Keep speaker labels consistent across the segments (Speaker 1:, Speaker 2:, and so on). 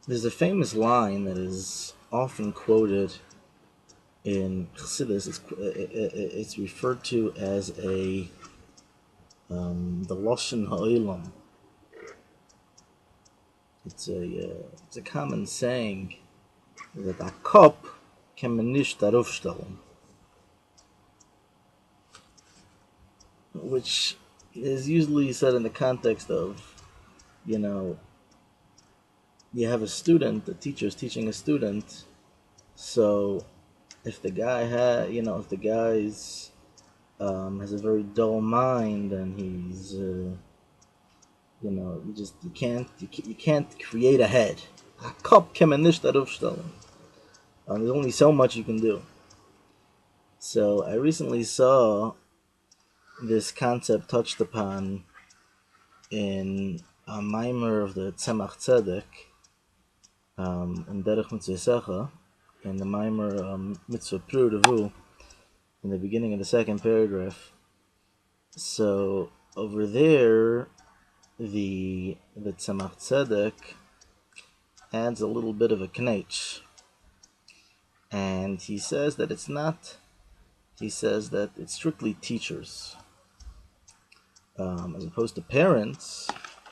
Speaker 1: There's a famous line that is often quoted in Chassidus. It's referred to as the Lashon Ha'olam. It's a common saying that a cup can נישט ארופשטעלן, which is usually said in the context of, you have a student, the teacher is teaching a student, so if the guy if the guy's has a very dull mind and he's you can't create a head. A cup can נישט ארופשטעלן. There's only so much you can do. So I recently saw this concept touched upon in a mimer of the Tzemach Tzedek, in Derech Mitzvah, in the mimer Mitzvah Pru, in the beginning of the second paragraph. So over there, the Tzemach Tzedek adds a little bit of a knetch, and he says that it's not. He says that it's strictly teachers, as opposed to parents.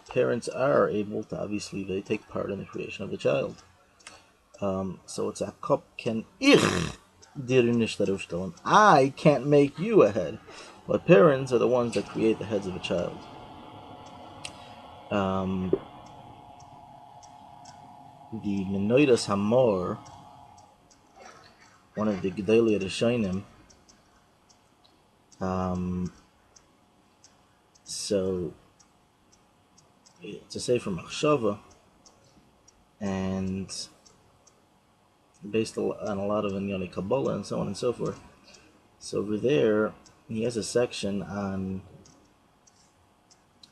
Speaker 1: Parents are able to, obviously, they take part in the creation of the child. So it's a kop ken ich dir נישט ארופשטעלן. I can't make you a head, but parents are the ones that create the heads of a child. The Menoidas Hamor, one of the Gedolei Rishonim, so it's a sefer machshava, and based on a lot of Inyani Kabbalah and so on and so forth. So over there, he has a section on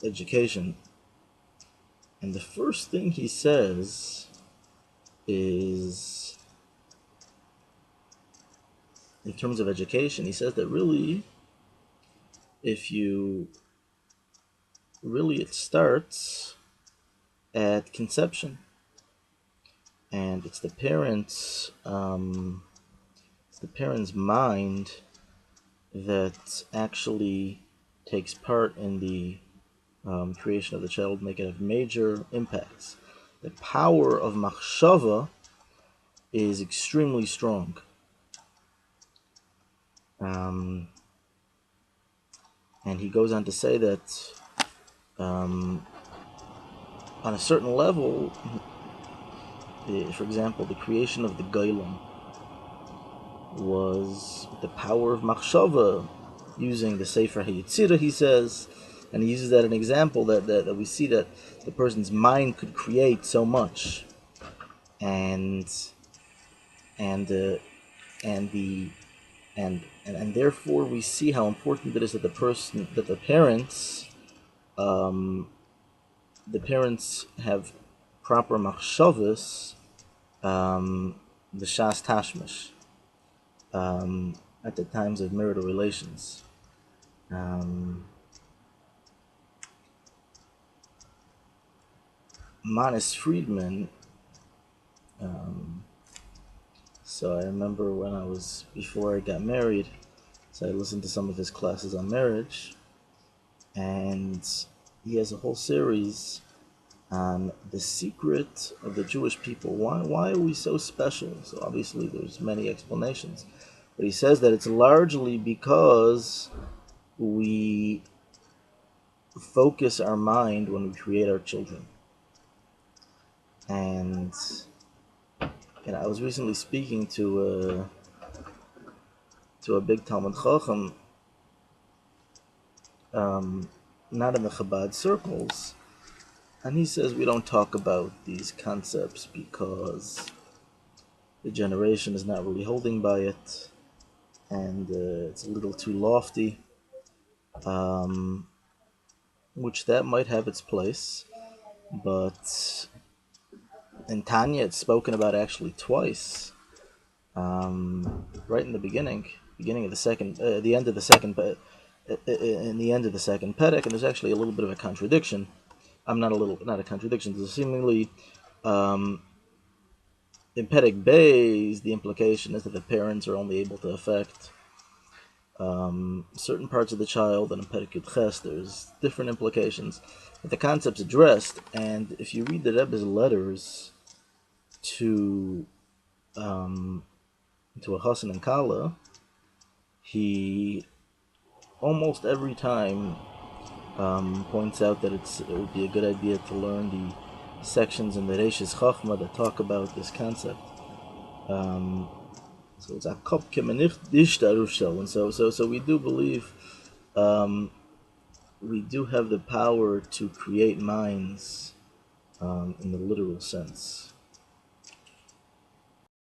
Speaker 1: education, and the first thing he says is, in terms of education, he says that really, it starts at conception, and it's the parents' mind that actually takes part in the creation of the child, make it have major impacts. The power of machshava is extremely strong. And he goes on to say that on a certain level, for example, the creation of the Goylem was the power of machshava, using the Sefer HaYetzirah, he says, and he uses that as an example that we see that the person's mind could create so much, and therefore we see how important it is that the parents have proper machshavas, the shas tashmish, at the times of marital relations. Manis Friedman, so I remember before I got married, so I listened to some of his classes on marriage, and he has a whole series on the secret of the Jewish people. Why are we so special? So obviously there's many explanations, but he says that it's largely because we focus our mind when we create our children. And I was recently speaking to a big Talmud Chacham, not in the Chabad circles, and he says we don't talk about these concepts because the generation is not really holding by it, and it's a little too lofty, which that might have its place, but in Tanya it's spoken about actually twice, right in the beginning of the second, the end of the second, in the end of the second Perek, and there's actually a little bit of a contradiction. Not a contradiction. There's seemingly in Perek Beis, the implication is that the parents are only able to affect certain parts of the child, and in Perek Yud Ches, there's different implications. But the concept's addressed, and if you read the Rebbe's letters to a Chassan and Kala, he almost every time points out that it would be a good idea to learn the sections in the Reishis Chachma that talk about this concept. So it's a kop נישט ארופשטעלן. So we do believe we do have the power to create minds in the literal sense.